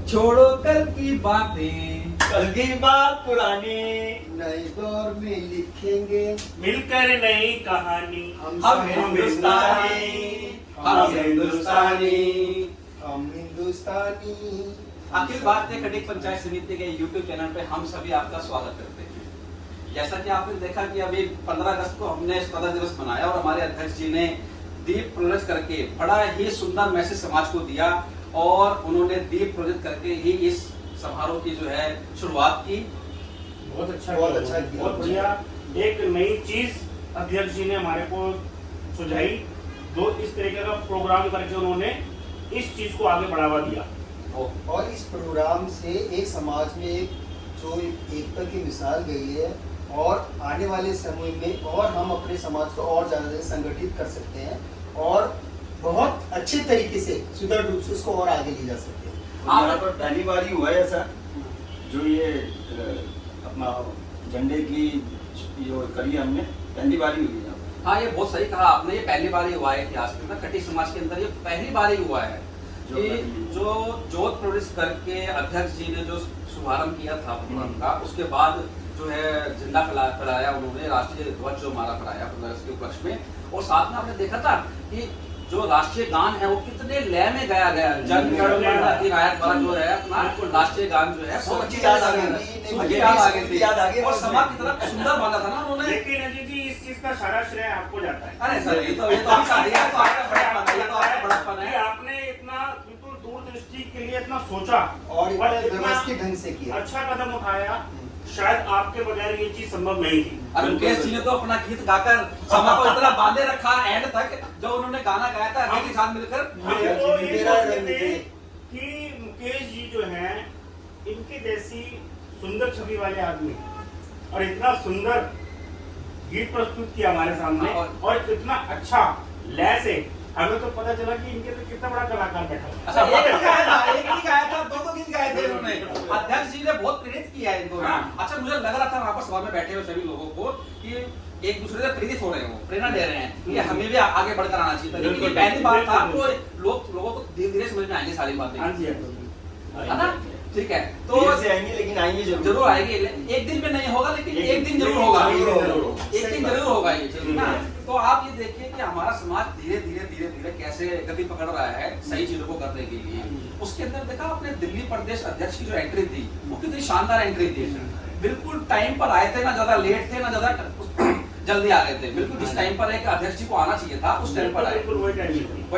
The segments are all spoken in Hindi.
छोड़ो कल की बातें, कल की बात पुरानी, नए दौर में लिखेंगे मिलकर नई कहानी। हम हिंदुस्तानी, हम हिंदुस्तानी। हम हिंदुस्तानी। अखिल भारतीय खटीक पंचायत समिति के यूट्यूब चैनल पे हम सभी आपका स्वागत करते हैं। जैसा कि आपने देखा कि अभी 15 अगस्त को हमने स्वतंत्रता दिवस मनाया और हमारे अध्यक्ष जी ने दीप प्रज्वलित करके बड़ा ही सुंदर मैसेज समाज को दिया और उन्होंने दीप प्रज्वलित करके ही इस समारोह की जो है शुरुआत की। बहुत अच्छा किया। बहुत बढ़िया। एक नई चीज अध्यक्ष जी ने हमारे को सुझाई, दो इस तरीके का प्रोग्राम करके उन्होंने इस चीज को आगे बढ़ावा दिया। और इस प्रोग्राम से एक समाज में एक जो एकता की मिसाल गई है और आने वाले समय में और हम अपने समाज को और ज्यादा संगठित कर सकते हैं और बहुत अच्छे तरीके से सुदृढ़ रूप से उसको और आगे ले जा सकते हैं। यहाँ पर पहली बार ही हुआ है ऐसा, जो ये अपना झंडे की जो करी हमने पहली बार ही हुई है। हाँ, ये बहुत सही कहा आपने, ये पहली बार ही हुआ है इतिहास के अंदर, खटीक समाज के अंदर ये पहली बार ही हुआ है कि जो जोत प्रज्वलित करके अध्यक्ष जी ने जो शुभारंभ किया था प्रोग्राम का, उसके बाद जो है झंडा फहराया उन्होंने, राष्ट्रीय ध्वज जो हमारा फहराया 15 अगस्त के उपलक्ष्य में। और साथ में आपने देखा था कि जो राष्ट्रीय गान है वो कितने लय में गाया गया, जन गण मन अधिनायक वाला जो है अपना राष्ट्रीय गान जो है बहुत अच्छी याद आगे थी और समाज की तरफ सुंदर बांधा था ना उन्होंने। लेकिन अजय जी इस चीज का सारा श्रेय आपको जाता है। अरे सर, ये तो आपका बड़प्पन है। आपने इतना बिल्कुल दूरदृष्टि के लिए इतना सोचा और इतना व्यवस्थित ढंग से किया, अच्छा कदम उठाया। शायद आपके बगैर ये चीज संभव नहीं थी। अरे मुकेश जी ने तो अपना गीत गाकर समा को इतना बांधे रखा एंड तक, जो उन्होंने गाना गाया था हर के साथ मिलकर। हम तो ये सोचते थे कि मुकेश जी जो हैं इनकी जैसी सुंदर छवि वाले आदमी और इतना सुंदर गीत प्रस्तुत किया हमारे सामने और इतना अच्छा लय से, हमें तो पता चला कि इनके तो कितना बड़ा कलाकार बैठा है। अच्छा, एक ही गाया था, दो गीत गाए थे उन्होंने। अध्यक्ष जी ने बहुत प्रेरित किया है इनको। अच्छा, मुझे लग रहा था वहाँ पर सभा में बैठे हुए सभी लोगों को कि एक दूसरे से प्रेरित हो रहे हो, प्रेरणा दे रहे हैं कि हमें भी आगे बढ़कर आना चाहिए था। लेकिन ये पहली बार था तो लोगों को धीरे धीरे समझ में आएंगी सारी बातें, है ना? ठीक है, तो आएंगे, लेकिन आएंगे जरूर आएंगे। एक दिन में नहीं होगा, लेकिन एक दिन जरूर होगा, एक दिन जरूर होगा ये चीज ना। तो आप ये देखिए कि हमारा समाज धीरे धीरे कैसे गति पकड़ रहा है सही चीजों को करने के लिए। उसके अंदर देखा आपने दिल्ली प्रदेश अध्यक्ष की जो एंट्री थी वो कितनी शानदार एंट्री थी। बिल्कुल टाइम पर आए थे, ना ज्यादा लेट थे ना ज्यादा जल्दी आ गए थे। बिल्कुल जिस टाइम पर एक अध्यक्ष जी को आना चाहिए था उस टाइम पर आए, वही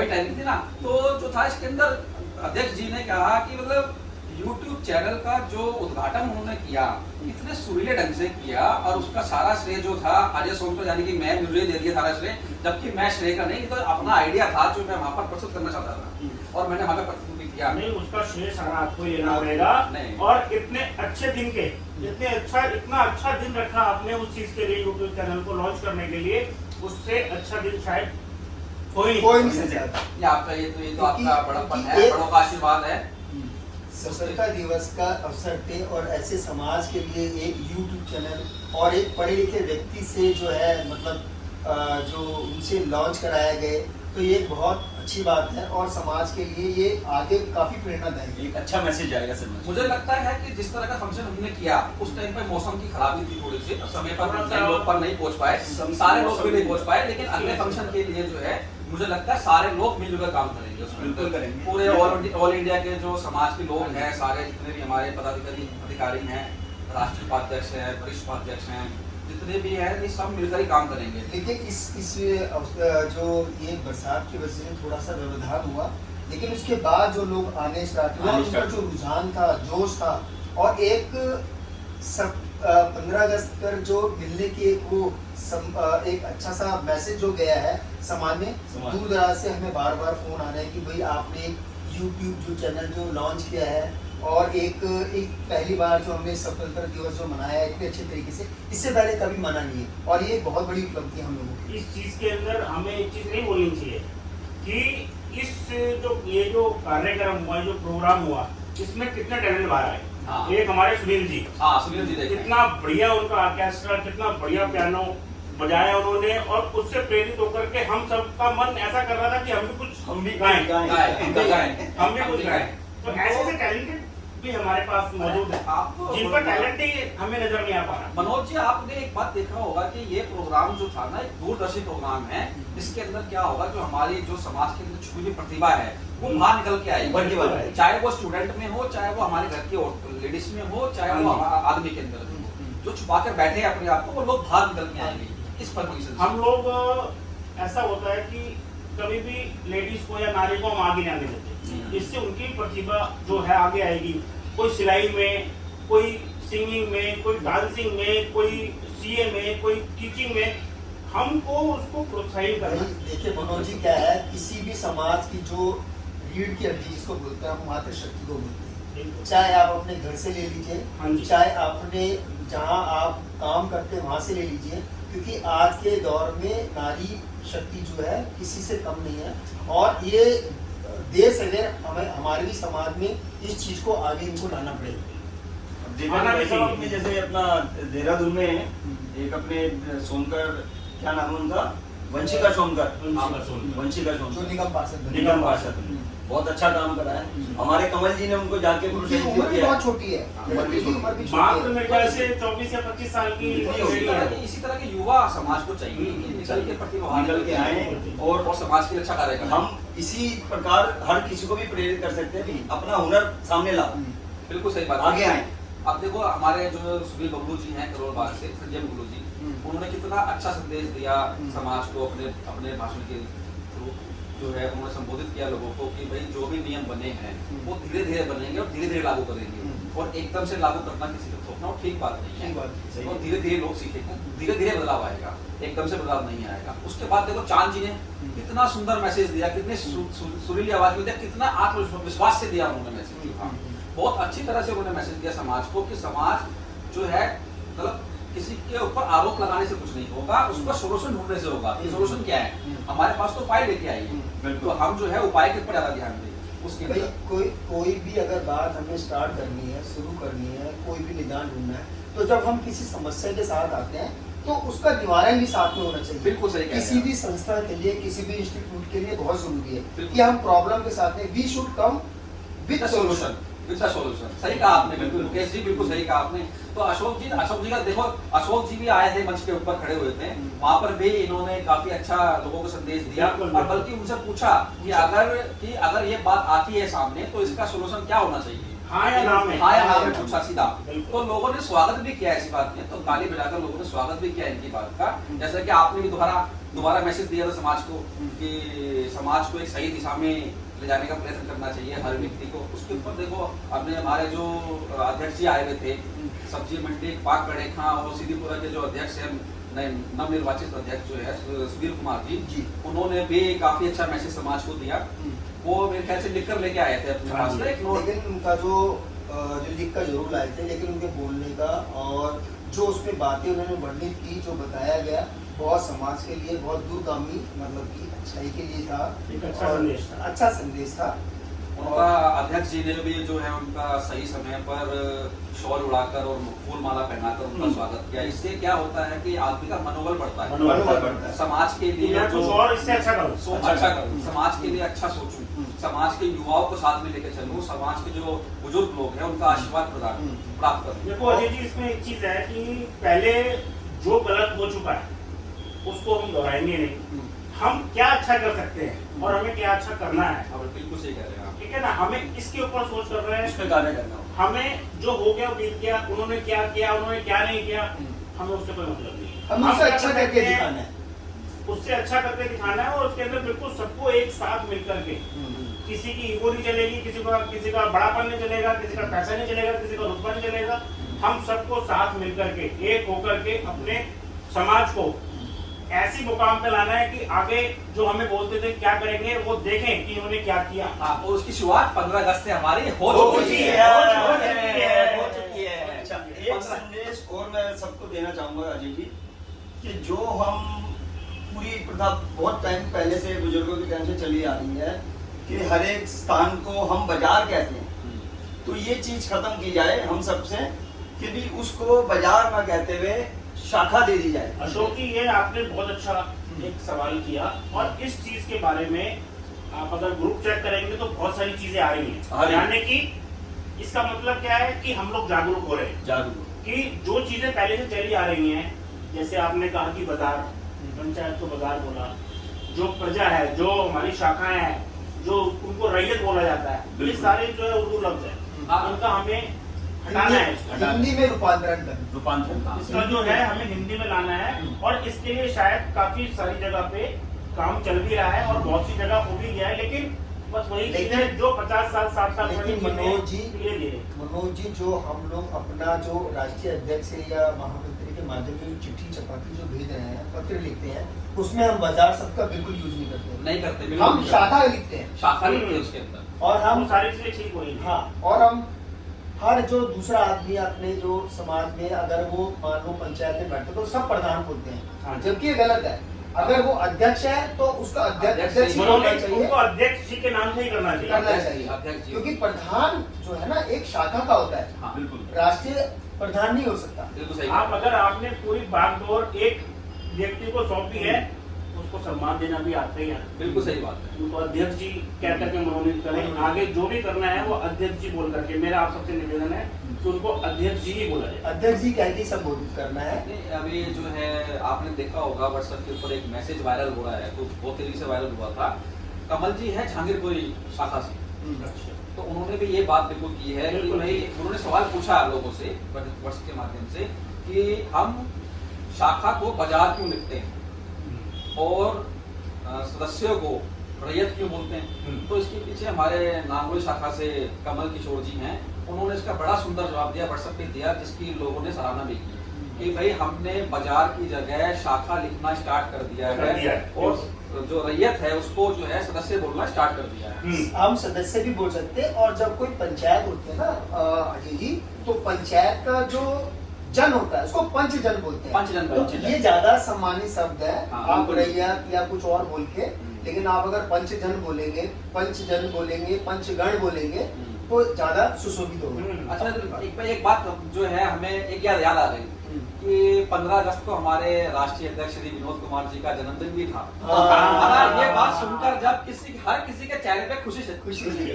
टाइमिंग थी ना। तो जो था इसके अंदर अध्यक्ष जी ने कहा कि मतलब YouTube चैनल का जो उद्घाटन उन्होंने किया इतने सुरीले ढंग से किया और उसका सारा श्रेय जो था अजय सोनकर यानी कि मैं मुझे दे दिया सारा श्रेय, जबकि मैं श्रेय का नहीं, तो अपना आइडिया था जो मैं वहां पर प्रस्तुत करना चाहता था और मैंने वहां पर प्रस्तुत भी किया। नहीं, उसका श्रेय सारा आपको ही लेना पड़ेगा। और इतने अच्छे दिन के इतना अच्छा दिन रखा आपने उस चीज के लिए, YouTube चैनल को लॉन्च करने के लिए, उससे अच्छा दिन शायद कोई नहीं सकता। ये आपका ये तो आपका बड़प्पन है, बड़ों का आशीर्वाद है। स्वतंत्रता दिवस का अवसर पे और ऐसे समाज के लिए एक YouTube चैनल और एक पढ़े लिखे व्यक्ति से जो है मतलब जो उनसे लॉन्च कराया गए, तो ये बहुत अच्छी बात है और समाज के लिए ये आगे काफी प्रेरणादायक है, एक अच्छा मैसेज आएगा सर। मुझे लगता है कि जिस तरह का फंक्शन हमने किया उस टाइम पे मौसम की खराबी थी, थोड़ी सी समय पर लोग पर नहीं पहुंच पाए, सारे लोग भी नहीं पहुंच पाए, लेकिन अगले फंक्शन के लिए जो है मुझे लगता है सारे लोग मिलजुल कर काम करेंगे। बिल्कुल करेंगे। पूरे ऑल इंडिया के जो समाज के लोग हैं, सारे जितने भी हमारे पदाधिकारी हैं, राष्ट्रीय उपाध्यक्ष हैं, वरिष्ठ उपाध्यक्ष हैं, जितने भी हैं, ये सब मिलकर ही काम करेंगे। लेकिन इस जो ये बरसात की वजह से थोड़ा सा व्यवधान हुआ, लेकिन उसके बाद जो लोग आने स्टार्ट हुआ, उनका जो रुझान था, जोश था और एक 15 अगस्त पर जो मिलने की एक अच्छा सा मैसेज जो गया है समाज में, दूर दराज से हमें बार बार फोन आ रहे हैं कि भाई आपने YouTube जो चैनल जो लॉन्च किया है और एक पहली बार जो हमने स्वतंत्रता दिवस जो मनाया है इतने अच्छे तरीके से, इससे पहले कभी मना नहीं है और ये बहुत बड़ी उपलब्धि हम लोगों की। इस चीज के अंदर हमें एक चीज नहीं बोलनी चाहिए कि ये जो कार्यक्रम हुआ, जो प्रोग्राम हुआ, इसमें कितने टैलेंट बाहर आए। एक हमारे सुनील जी कितना बढ़िया उनका ऑर्केस्ट्रा, कितना बढ़िया पियानो बजाया उन्होंने और उससे प्रेरित होकर के हम सबका मन ऐसा कर रहा था कि हम भी कुछ गाएं। तो ऐसे टैलेंटेड भी हमारे पास मौजूद है, आपको जिनका टैलेंट ही हमें नजर नहीं आ पा रहा। मनोज जी, आपने एक बात देखा होगा कि ये प्रोग्राम जो था ना, एक दूरदर्शी प्रोग्राम है। इसके अंदर क्या होगा, जो हमारी जो समाज के अंदर छुपी हुई प्रतिभा है वो बाहर निकल के आएगी, चाहे वो स्टूडेंट में हो, चाहे वो हमारे घर की लेडीज में हो, चाहे वो हमारा आदमी के अंदर हो, जो छुपा कर बैठे हैं अपने आप को, वो लोग बाहर निकल के आएंगे इस परमिशन से। हम लोग ऐसा होता है कि कभी भी लेडीज को या नारी को हम आगे नहीं आने देते, इससे उनकी प्रतिभा जो है आगे आएगी। कोई सिलाई में, कोई सिंगिंग में, कोई डांसिंग में, कोई सीए में, कोई टीचिंग में, हमको उसको प्रोत्साहित करना। देखिए मनोज जी, क्या है, किसी भी समाज की जो रीढ़ की हड्डी जिसको बोलते हैं, हम मातृशक्ति को बोलते हैं। चाहे आप अपने घर से ले लीजिए, चाहे आपने जहाँ आप काम करते हैं वहाँ से ले लीजिए, क्योंकि आज के दौर में नारी शक्ति जो है किसी से कम नहीं है। और ये देश अगर हमारे भी समाज में इस चीज को आगे इनको लाना पड़ेगा। अपने जैसे अपना देहरादून में एक अपने सोनकर, क्या नाम है उनका, वंशिका सोनकर, वंशिका जो सोनकर निगम पार्षद बहुत अच्छा काम करा है। हमारे कमल जी ने उनको जाके उनकी उम्र भी बहुत छोटी है, उनकी उम्र भी मात्र छोटी मेरे ख्याल से 24 या 25 साल की इसी तरह के युवा समाज को चाहिए कि निकल के प्रतिभा निकल के आए और समाज के लिए अच्छा कार्य करें। हम इसी प्रकार हर किसी को भी प्रेरित कर सकते हैं कि अपना हुनर सामने लाओ, बिल्कुल सही बात, आगे आए। अब देखो हमारे जो सुनील बबलू जी हैं करोल बाग से, संजय बबलू जी, उन्होंने कितना अच्छा संदेश दिया समाज को अपने भाषण के थ्रू, जो है उन्होंने संबोधित किया लोगों को कि भाई जो भी नियम बने हैं वो धीरे धीरे बनेंगे और धीरे धीरे लागू करेंगे, और एकदम से लागू करना किसी को थोपना ठीक बात नहीं है, और धीरे धीरे लोग सीखेंगे, धीरे धीरे बदलाव आएगा, एकदम से बदलाव नहीं आएगा। उसके बाद देखो चांद जी ने कितना सुंदर मैसेज दिया, कितने सुरीली आवाज में दिया, कितना आत्मविश्वास से दिया उन्होंने मैसेज दिया, बहुत अच्छी तरह से उन्होंने मैसेज दिया समाज को कि समाज जो है मतलब किसी के ऊपर आरोप लगाने से कुछ नहीं होगा, उसका सोल्यूशन ढूंढने से होगा। ये सोल्यूशन क्या है, हमारे पास तो उपाय लेके आइए, तो हम जो है उपाय के ऊपर ज्यादा ध्यान दें। उसके भाई कोई भी अगर बात हमें स्टार्ट करनी है, शुरू करनी है, कोई भी निदान ढूंढना है, तो जब हम किसी समस्या के साथ आते हैं तो उसका निवारण भी साथ में होना चाहिए। बिल्कुल सही, किसी भी संस्था के लिए, किसी भी इंस्टीट्यूट के लिए बहुत जरूरी है कि हम प्रॉब्लम के साथ में we should come with solution, solution. सही कहा आपने, बिल्कुल मुकेश जी, बिल्कुल सही कहा आपने। तो अशोक जी का देखो, अशोक जी भी आए थे, मंच के ऊपर खड़े हुए थे, वहां पर भी इन्होंने काफी अच्छा लोगों को संदेश दिया, और बल्कि उनसे पूछा कि अगर ये बात आती है सामने तो इसका सोल्यूशन क्या होना चाहिए, हाँ या नाम है पूछा सीधा। तो लोगों ने स्वागत भी किया ऐसी बात में, तो ताली बजाकर लोगों ने स्वागत भी किया इनकी बात का। जैसे कि आपने भी दोबारा मैसेज दिया था समाज को कि समाज को एक सही दिशा में ले जाने का प्रयत्न करना चाहिए हर व्यक्ति को। उसके ऊपर देखो अपने हमारे जो अध्यक्ष जी आए हुए थे, सब्जी मंडी पाक बड़ेखा और सीधीपुरा के जो अध्यक्ष है, नवनिर्वाचित अध्यक्ष जो है सुधीर कुमार जी, उन्होंने भी काफी अच्छा मैसेज समाज को दिया। वो मेरे ख्याल से लिखकर लेके आए थे अपने पास, लेकिन उनका जो लिख कर जरूर लाए थे, लेकिन उनके बोलने का और जो उसमें बातें उन्होंने वर्णित की, जो बताया गया, बहुत समाज के लिए बहुत दूरगामी, मतलब कि अच्छाई के लिए था, अच्छा संदेश था। उनका अध्यक्ष जी ने भी जो है उनका सही समय पर शॉल उड़ाकर और फूल माला पहनाकर उनका स्वागत किया। इससे क्या होता है कि आदमी का मनोबल बढ़ता है, समाज के लिए इससे अच्छा करूं, समाज के लिए अच्छा सोचूं, समाज के युवाओं को साथ में लेकर चलूं, समाज के जो बुजुर्ग लोग हैं उनका आशीर्वाद प्राप्त करूं। देखो अजय जी, इसमें एक चीज है कि पहले जो गलत हो चुका है उसको हम दोहराएंगे नहीं, हम क्या अच्छा कर सकते हैं और हमें क्या अच्छा करना है। बिल्कुल सही कह रहे हैं आप, ठीक है ना, हमें इसके ऊपर सोच कर रहे हैं, इस पे कार्य करना। हमें जो हो गया बीत गया, उन्होंने क्या किया, उन्होंने क्या नहीं किया, हमें उससे कोई मतलब नहीं। हम उससे अच्छा करके दिखाना है, उससे अच्छा करके दिखाना है, और उसके अंदर बिल्कुल सबको एक साथ मिलकर के, किसी की ईगो नहीं चलेगी, किसी का बड़ापन नहीं चलेगा, किसी का पैसा नहीं चलेगा, किसी का रुतबा नहीं चलेगा। हम सबको साथ मिलकर के, एक होकर के अपने समाज को ऐसी मुकाम पे लाना है कि आगे जो हमें बोलते थे क्या करेंगे वो देखें कि उन्होंने क्या किया। और उसकी शुरुआत 15 अगस्त से हमारी हो चुकी है। अच्छा, एक संदेश और मैं सबको देना चाहूंगा अजय जी, कि जो हम पूरी प्रथा बहुत टाइम पहले से बुजुर्गों के टाइम से चली आ रही है कि हर एक स्थान को हम बाजार कहते हैं, तो ये चीज खत्म की जाए हम सबसे, कि भी उसको बाजार ना कहते हुए शाखा दे दी जाए। अशोक जी, ये आपने बहुत अच्छा एक सवाल किया, और इस चीज के बारे में आप अगर ग्रुप चेक करेंगे तो बहुत सारी चीजें आ रही हैं, यानी कि इसका मतलब क्या है कि हम लोग जागरूक हो रहे हैं, जागरूक कि जो चीजें पहले से चली आ रही हैं, जैसे आपने कहा कि बाजार, पंचायत को बाजार बोला, जो प्रजा है, जो हमारी शाखाएं हैं, जो उनको रैयत बोला जाता है, ये सारे जो है उर्दू लफ्ज है, उनका हमें हटाना है, हिंदी में रूपांतरण करना। इसका जो है हमें हिंदी में लाना है। और इसके लिए शायद काफी सारी जगह पे काम चल भी रहा है और बहुत सी जगह हो भी गया है, लेकिन बस वही चीज है जो 50 साल 60 साल लेकिन पहले मनोज जी, धीरे-धीरे मनोज जी, जो हम लोग अपना जो राष्ट्रीय अध्यक्ष या महामंत्री के माध्यम से जो चिट्ठी चपाती जो भेज रहे हैं, पत्र लिखते हैं, उसमें हम बाजार शब्द का बिल्कुल यूज नहीं करते। नहीं करते, हम शाखा लिखते हैं, शाखा लिखते हैं उसके अंदर, और हम वो सारी चीजें ठीक हो रही हैं। हाँ, और हम हर जो दूसरा आदमी अपने जो समाज में अगर वो मान लो पंचायत में बैठते तो सब प्रधान बोलते हाँ हैं, जी। जबकि ये गलत है। अगर वो अध्यक्ष है तो उसका अध्यक्ष ही होना उन्होंने चाहिए, उनको अध्यक्ष जी के नाम से ही करना चाहिए। करना चाहिए, अध्यक्ष जी। क्योंकि प्रधान जो है ना एक शाखा का होता है, हाँ, बिल्कुल राष्ट्रीय प्रधान नहीं हो सकता। बिल्कुल सही। आप अगर आपने पूरी बागडोर एक व्यक्ति को सौंपी है, उसको सम्मान देना भी आपका ही है। बिल्कुल सही बात है। उनको अध्यक्ष जी कह करके मनोनीत करें, आगे जो भी करना है वो अध्यक्ष जी बोल करके। मेरा आप सबसे निवेदन है कि उनको अध्यक्ष जी ही बोला जाए। अध्यक्ष जी कह के संबोधित करना है। नहीं, अभी जो है आपने देखा होगा व्हाट्सएप के ऊपर एक मैसेज वायरल हो रहा है, तो बहुत तेजी से वायरल हुआ था। कमल जी है झांगीरपुरी शाखा से, अच्छा। तो उन्होंने भी ये बात बिल्कुल की है कि बिल्कुल। भाई उन्होंने सवाल पूछा लोगों से व्हाट्सएप के माध्यम से कि हम शाखा को बाजार क्यों लिखते हैं और सदस्यों को रैयत क्यों बोलते हैं। तो इसके पीछे हमारे नागोली शाखा से कमल किशोर जी हैं, उन्होंने इसका बड़ा सुंदर जवाब दिया, व्हाट्सएप पे दिया, जिसकी लोगों ने सराहना भी की कि भाई हमने बाजार की जगह शाखा लिखना स्टार्ट कर दिया है और जो रैयत है उसको जो है सदस्य बोलना स्टार्ट कर दिया है। हम सदस्य भी बोल सकते हैं, और जब कोई पंचायत होती है ना अजय जी, तो पंचायत का जो जन होता है उसको पंचजन बोलते हैं। पंचजन, तो पंचजन। ये ज्यादा सम्मानित शब्द है। हाँ, आप बिल्कुल। रैयत या कुछ और बोल के, लेकिन आप अगर पंचजन बोलेंगे, पंचजन बोलेंगे, पंचगण बोलेंगे तो ज्यादा सुशोभित होगा। अच्छा, तो एक बात जो है हमें एक याद आ गई कि 15 अगस्त को हमारे राष्ट्रीय अध्यक्ष श्री विनोद कुमार जी का जन्मदिन भी था। हाँ। ये बात सुनकर जब हर किसी के चेहरे पे खुशी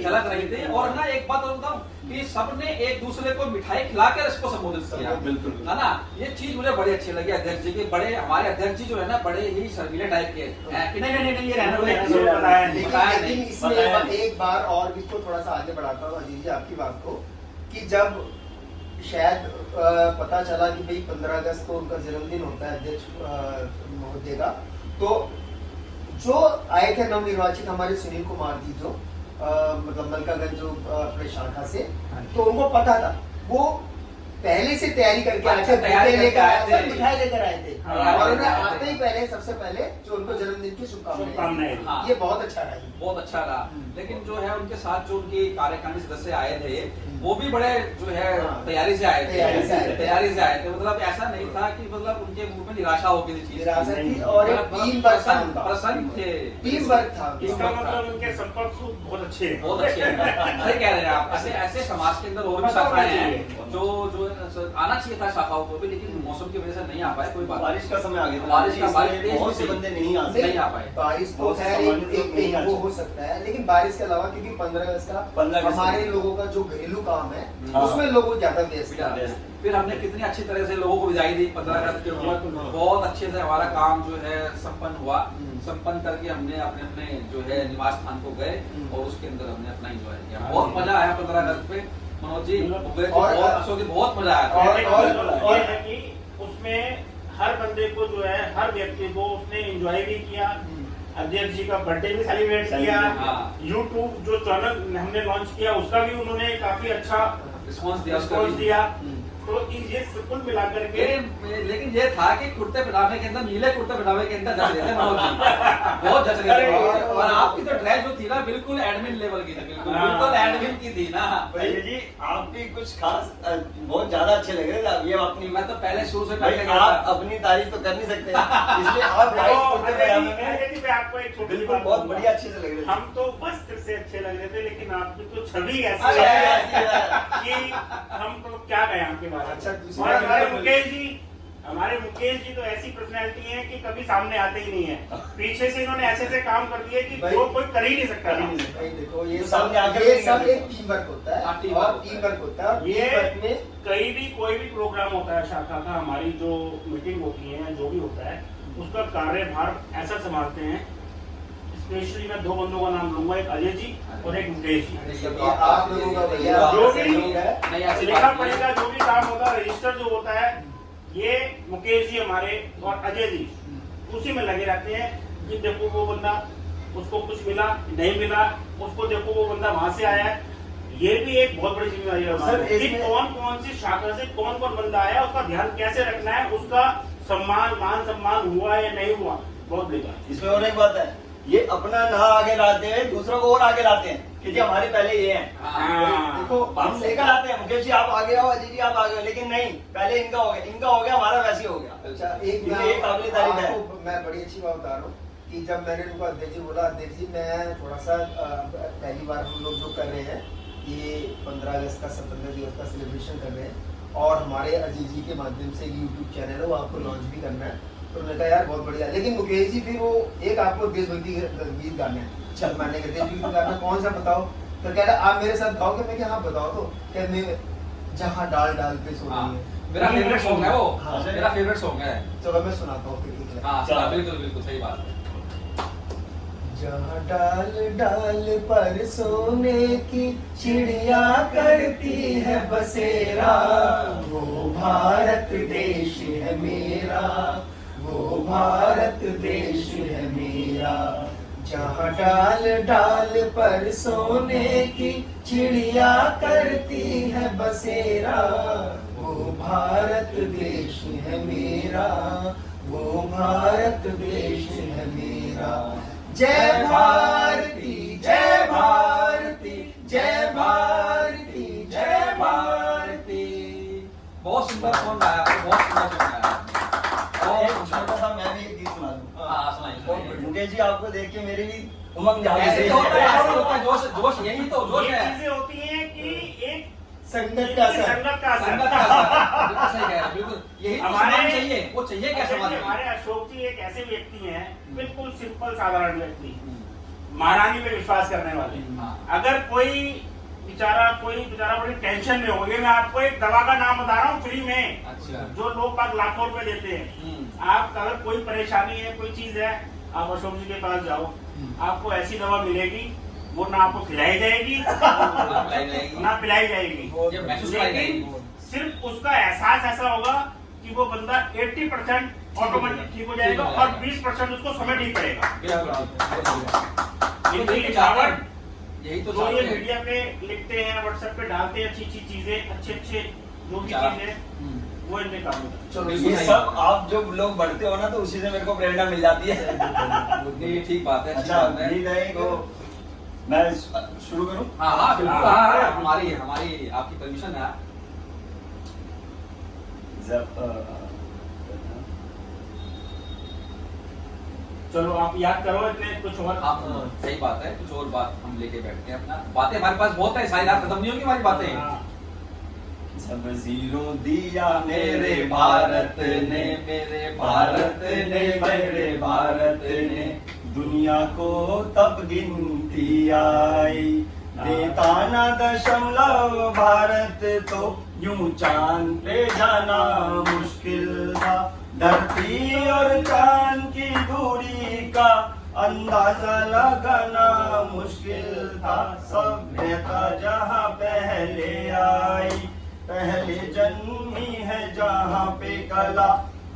झलक रही थी। और ना एक बात और बताऊं कि सबने एक दूसरे को मिठाई खिला कर इसको संबोधित किया, बिल्कुल। है ना। ये चीज मुझे बड़ी अच्छी लगी अध्यक्ष जी की। बड़े हमारे अध्यक्ष जी जो है ना बड़े ही शर्मीले टाइप के हैं कि नहीं ये रहने दो, बताया लेकिन नहीं। इसमें एक बार और भी इसको थोड़ा सा आगे बढ़ाता हूँ अजीत जी आपकी बात को, कि जब शायद पता चला कि भाई 15 अगस्त को उनका जन्मदिन होता है अध्यक्ष महोदय का, तो जो आए थे नवनिर्वाचित हमारे सुनील कुमार जी जो मतलब मलकागंज जो अपने शाखा से, तो उनको पता था, वो पहले से तैयारी करके आए थे, तैयारी लेकर आए थे, करके मिठाई लेकर आए थे, हाँ, और उन्हें आते ही पहले सबसे पहले जो उनको जन्मदिन की शुभकामनाएं, हाँ। ये बहुत अच्छा रहा। बहुत अच्छा रहा। लेकिन जो है उनके साथ जो उनकी कार्यकारिणी सदस्य आए थे वो भी बड़े जो है तैयारी से आए थे, मतलब ऐसा नहीं था कि मतलब उनके मुंह में निराशा हो गई थी, निराशा थी, और एक टीम वर्क था उनका, प्रसन्न थे, टीम वर्क था। इसका मतलब उनके संपर्क सूत्र बहुत अच्छे हैं। बहुत अच्छे हैं। सही कह रहे हैं आप। ऐसे समाज के अंदर और भी शाखाएं हैं जो आना चाहिए था शाखाओं को भी, लेकिन मौसम की वजह से नहीं आ पाए। कोई बात, बारिश का समय आ गया था, बारिश का बहुत से बंदे नहीं आ पाए। बारिश तो बहुत खैर सामान्य लोग नहीं एक आ वो हो सकता है, लेकिन बारिश के अलावा क्योंकि 15 अगस्त का हमारे लोगों का जो घरेलू काम है उसमें लोग ज्यादा व्यस्त हैं। फिर हमने कितनी अच्छी तरह से लोगों को विदाई दी 15 अगस्त के ऊपर। बहुत अच्छे से हमारा काम जो है संपन्न हुआ। संपन्न करके हमने अपने अपने जो है निवास स्थान को गए और उसके अंदर हमने अपना एंजॉय किया। बहुत मजा आया 15 अगस्त पे मनोज जी, बहुत मजा आया। और है कि उसमें हर बंदे को जो है, हर व्यक्ति को उसने एंजॉय भी किया। अध्यक्ष जी का बर्थडे भी सेलिब्रेट किया। YouTube जो चैनल हमने लॉन्च किया उसका भी उन्होंने काफी अच्छा रिस्पॉन्स दिया। तो ये कुल मिलाकर के लेकिन ये था कि कुर्ते पजामे के अंदर, नीले कुर्ते पजामे के अंदर जच रहे थे मनोज जी, बहुत जच रहे थे। और आपकी तो ड्रेस जो थी ना बिल्कुल एडमिन लेवल की थी, बिल्कुल एडमिन की थी ना। भैया जी आप भी कुछ खास बहुत ज्यादा अच्छे लग रहे थे आप। ये अपनी मैं तो पहले शुरू से भाई आप अपनी तारीफ तो कर नहीं सकते, इसलिए आप व्हाइट कुर्ते पजामे में आपको एक छोटी बिल्कुल बहुत बढ़िया अच्छे से लग रहे थे। हम तो वस्त्र से अच्छे लग रहे थे, लेकिन आपकी तो छवि ऐसी है कि हम तो क्या कहें आपके बारे में। अच्छा, और हमारे मुकेश जी हमारे मुकेश जी तो ऐसी पर्सनैलिटी है कि कभी सामने आते ही नहीं है, पीछे से इन्होंने ऐसे ऐसे काम कर दिए कि जो कोई कर ही नहीं सकता। भाई देखो ये तो सब सामने आकर ये नहीं सब करते। एक टीम वर्क होता है, टीम और वर्क टीम वर्क होता है, और ये टीम वर्क में कहीं भी कोई भी प्रोग्राम होता है शाखा का, हमारी जो मीटिंग होती है जो भी होता है उसका कार्यभार ऐसा संभालते हैं। स्पेशली मैं 2 बंदों का नाम लूंगा, एक अजय जी और एक मुकेश जी। ये आप लोगों का भैया जो ऐसे भी लोग हैं। नहीं ऐसी लिखा बात नहीं पढ़ेगा है। जो भी काम होता है, रजिस्टर जो होता है, ये मुकेश जी हमारे और अजय जी उसी में लगे रहते हैं कि देखो वो बंदा, उसको कुछ मिला नहीं मिला, उसको देखो वो बंदा वहां से आया है। ये भी एक बहुत बड़ी जिम्मेदारी है सर, हमारी कि इसमें- कौन कौन सी शाखा से कौन कौन बंदा आया, उसका ध्यान कैसे रखना है, उसका मान सम्मान हुआ या नहीं हुआ, बहुत बड़ी बात। इसमें और एक बात है, ये अपना ना आगे लाते हैं, दूसरों को और आगे लाते हैं कि जी हमारे पहले ये हैं। हाँ। देखो हम लेकर आते हैं, मुकेश जी आप आगे आओ, अजय जी आप आगे आओ, लेकिन नहीं, पहले इनका हो गया हमारा वैसे ही हो गया। अच्छा एक ये काबिल तारीफ है। आपको मैं बड़ी अच्छी बात बता रहा हूँ कि जब मैंने उनको अध्यक्ष जी बोला, अध्यक्ष जी मैं थोड़ा सा पहली बार हम लोग जो कर रहे हैं ये 15 अगस्त का स्वतंत्रता दिवस का सेलिब्रेशन कर रहे हैं, और हमारे अजय जी के माध्यम से यूट्यूब चैनल है वो आपको लॉन्च भी करना है। तो मैंने कहा यार बहुत बढ़िया, लेकिन मुकेश जी फिर वो एक आपको देशभक्ति गीत गाना है। चल मैंने कहा देशभक्ति गीत गाना कौन सा बताओ, तो कह रहा आप मेरे साथ गाओगे? मैं क्या हाँ बताओ, तो क्या मैं जहाँ डाल डाल पे सो रही है, मेरा फेवरेट सॉन्ग है वो। हाँ। मेरा फेवरेट सॉन्ग है। चलो मैं सुनाता हूँ फिर एक लाइन। हाँ सुना, बिल्कुल बिल्कुल सही बात है। जहाँ डाल डाल पर सोने की चिड़िया करती है बसेरा, वो भारत देश है मेरा, वो भारत देश है मेरा। जहाँ डाल डाल पर सोने की चिड़िया करती है बसेरा, वो भारत देश है मेरा, वो भारत देश है मेरा। जय भारती जय भारती जय भारती जय भारती। बहुत सुंदर सॉन्ग आया, बहुत सुंदर सॉन्ग आया। और एक छोटा सा मैं भी एक गीत सुना दूं। हाँ सुनाइए, सुनाइए। मुकेश जी आपको देख के मेरी भी उमंग जागी ऐसे रही तो होता है, ऐसे है। होता है, जोश जोश यही तो जोश ये है। चीजें होती हैं कि एक संगत का असर। संगत का असर। संगत का असर। बिल्कुल सही कह रहे हैं, बिल्कुल यही तो हमारे- समाज चाहिए, वो चाहिए क्या अच्छा समाज जी, में? हमारे अशोक जी एक ऐसे व्यक्ति हैं, बिल्कुल सिंपल साधारण व्यक्ति, महारानी पे विश्वास करने वाले। हाँ। अगर कोई बेचारा बड़ी टेंशन में हो, ये मैं आपको एक दवा का नाम बता रहा हूँ फ्री में, अच्छा। जो लोग बाग लाखों रुपए देते हैं। आप अगर कोई परेशानी है, कोई चीज है, आप अशोक जी के पास जाओ, आपको ऐसी दवा मिलेगी, वो ना आपको खिलाई जाएगी ना पिलाई जाएगी, ये महसूस कराई लेकिन जाएगी। सिर्फ उसका एहसास ऐसा होगा कि वो बंदा 80% ऑटोमेटिक ठीक हो जाएगा और 20% उसको समय ठीक पड़ेगा। बिल्कुल। इनकी लिखावट यही तो जो ये चाहते हैं। मीडिया पे लिखते हैं, व्हाट्सएप पे डालते हैं, अच्छी चीजें, अच्छे जो भी विचार। चीज है, वो इनके काम होता है। चलो ये सब आप जो लोग बढ़ते हो ना, तो उसी से मेरे को प्रेरणा मिल जाती है। ये ठीक बात है, अच्छी अच्छा बात है। उम्मीद है तो मैं शुरू करूं? हाँ हाँ बिल्कुल, हाँ हाँ, हमारी आपकी परमिशन है। चलो आप याद करो इतने कुछ और। आप सही बात है, कुछ और बात हम लेके बैठते हैं अपना। बातें हमारे पास बहुत है, शायद खत्म नहीं होगी हमारी बातें। हाँ। जब जीरो दिया मेरे भारत ने, मेरे भारत ने, मेरे भारत ने, दुनिया को तब गिनती आई, देता ना दशमलव भारत तो यूं चांद पे जाना मुश्किल था। धरती और चांद की दूरी का अंदाजा लगाना मुश्किल था। सभ्यता जहाँ पहले आई, पहले जन्मी है जहाँ पे कला,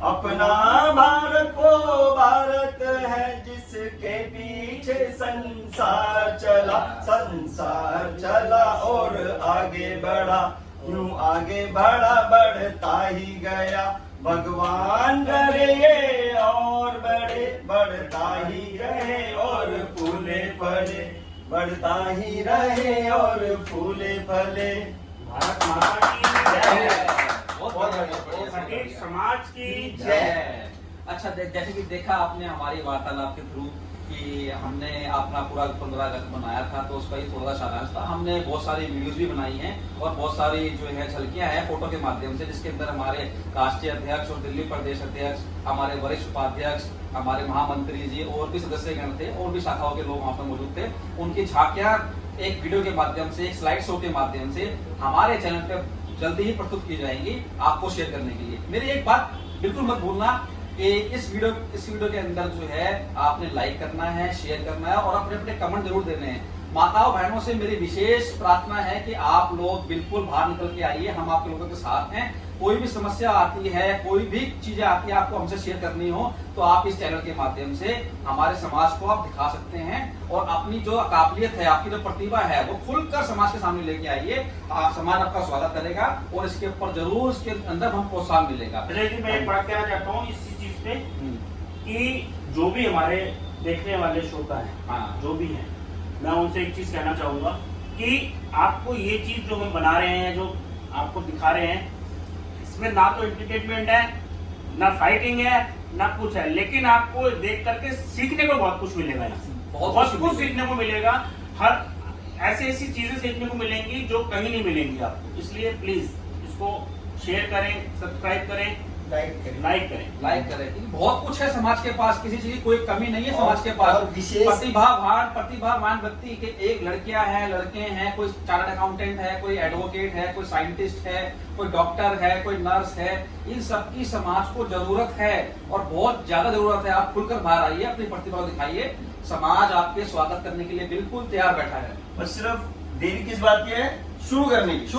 अपना भारत वो भारत है जिसके पीछे संसार चला। संसार चला और आगे बढ़ा, यूं आगे बढ़ा बढ़ता ही गया। भगवान करे ये और बड़े, बढ़ता ही रहे और फूले फले, बढ़ता ही रहे और फूले फले। भारत माता की जय। बहुत बढ़िया, बहुत बढ़िया, बहुत सटीक बढ़िया। समाज की जय। जय। अच्छा जैसे कि देखा आपने हमारी वार्तालाप के थ्रू कि हमने अपना पूरा 15 अगस्त बनाया था, तो उसका ही थोड़ा सा सारांश था। हमने बहुत सारी वीडियोस भी बनाई हैं और बहुत सारी जो है झलकियां हैं फोटो के माध्यम से, जिसके अंदर हमारे राष्ट्रीय अध्यक्ष और दिल्ली प्रदेश अध्यक्ष, हमारे वरिष्ठ उपाध्यक्ष, हमारे महामंत्री जी और भी सदस्यगण थे और भी शाखाओं के लोग वहाँ पर मौजूद थे। उनकी झांकियां एक वीडियो के माध्यम से, एक स्लाइड शो के माध्यम से हमारे चैनल पे जल्दी ही प्रस्तुत की जाएंगी आपको शेयर करने के लिए। मेरी एक बात बिल्कुल मत भूलना कि इस वीडियो के अंदर जो है आपने लाइक करना है, शेयर करना है और अपने अपने कमेंट जरूर देने हैं। माताओं बहनों से मेरी विशेष प्रार्थना है कि आप लोग बिल्कुल बाहर निकल के आइए, हम आप लोगों के साथ हैं। कोई भी समस्या आती है, कोई भी चीजें आती है आपको हमसे शेयर करनी हो, तो आप इस चैनल के माध्यम से हमारे समाज को आप दिखा सकते हैं और अपनी जो काबिलियत है, आपकी जो प्रतिभा है, वो खुलकर समाज के सामने लेके आइए। समाज आपका स्वागत करेगा और इसके ऊपर जरूर इसके अंदर हम प्रोत्साहन मिलेगा। अजय जी, मैं एक बात कहना चाहता हूँ इसी चीज पे कि जो भी हमारे देखने वाले श्रोता हैं, हाँ, जो भी हैं, मैं उनसे एक चीज कहना चाहूंगा कि आपको ये चीज जो हम बना रहे हैं, जो आपको दिखा रहे हैं, इसमें ना तो एंटरटेनमेंट है, ना फाइटिंग है, ना कुछ है, लेकिन आपको देख करके सीखने को बहुत कुछ मिलेगा। बहुत कुछ सीखने को मिलेगा। हर ऐसी चीजें सीखने को मिलेंगी जो कहीं नहीं मिलेंगी आपको। इसलिए प्लीज इसको शेयर करें, सब्सक्राइब करें, लाइक करें। बहुत कुछ है समाज के पास, किसी चीज की कोई कमी नहीं है समाज के पास। प्रतिभावान व्यक्ति के एक लड़कियां हैं, लड़के हैं, कोई चार्टर्ड अकाउंटेंट है, कोई एडवोकेट है, कोई साइंटिस्ट है, कोई डॉक्टर है, कोई नर्स है। इन सबकी समाज को जरूरत है और बहुत ज्यादा जरूरत है। आप खुलकर बाहर आइए, अपनी प्रतिभा दिखाइए, समाज आपके स्वागत करने के लिए बिल्कुल तैयार बैठा है। और सिर्फ देरी किस बात की है? शुरू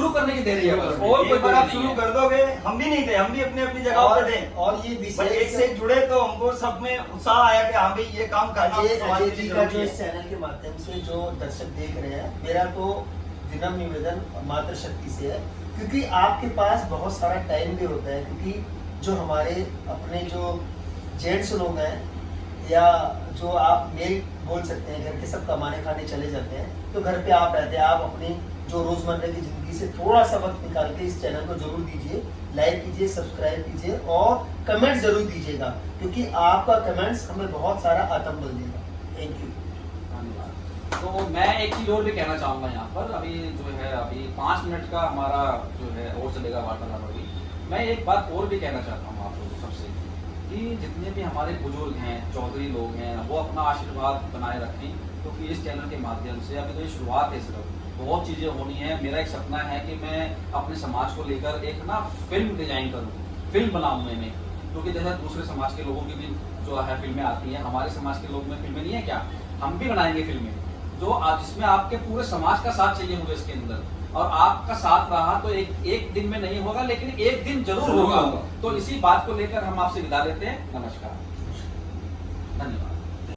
करने की देरी है बस। और कोई बात आप नहीं शुरू है। कर दोगे, हम भी नहीं थे, हम भी अपनी अपनी जगह पे थे और ये पर एक से एक जुड़े तो हमको सब में उत्साह आया कि हाँ भाई ये काम करना अजय जी का जो इस चैनल के माध्यम से जो दर्शक देख रहे हैं, मेरा तो विनम्र निवेदन मातृ शक्ति से है, क्योंकि आपके पास बहुत सारा टाइम भी होता है, क्योंकि जो हमारे अपने जो जेंट्स लोग हैं या जो आप मेल बोल सकते हैं, घर के सब कमाने खाने चले जाते हैं, तो घर पे आप रहते हैं, आप अपनी जो रोजमर्रा की जिंदगी से थोड़ा सा वक्त निकाल के इस चैनल को जरूर दीजिए, लाइक कीजिए, सब्सक्राइब कीजिए और कमेंट जरूर दीजिएगा, क्योंकि आपका कमेंट्स हमें बहुत सारा आत्मबल देगा। थैंक यू, धन्यवाद। तो मैं एक चीज और भी कहना चाहूंगा यहाँ पर, अभी जो है अभी 5 मिनट का हमारा जो है और चलेगा वार्तालाप। अभी मैं एक बात और भी कहना चाहता हूँ आप लोगों सबसे कि जितने भी हमारे बुजुर्ग हैं, चौधरी लोग हैं, वो अपना आशीर्वाद बनाए रखें, क्योंकि इस चैनल के माध्यम से अभी तो ये शुरुआत है, सिर्फ बहुत चीजें होनी है। मेरा एक सपना है कि मैं अपने समाज को लेकर एक ना फिल्म डिजाइन करूँ, फिल्म बनाऊँ मैं, क्योंकि जैसे दूसरे समाज के लोगों की भी जो है फिल्में आती हैं, हमारे समाज के लोग में फिल्में नहीं है क्या? हम भी बनाएंगे फिल्में जो जिसमें आपके पूरे समाज का साथ चाहिए होगा इसके अंदर, और आपका साथ रहा तो एक दिन में नहीं होगा, लेकिन एक दिन जरूर होगा। तो इसी बात को लेकर हम आपसे विदा लेते हैं। नमस्कार।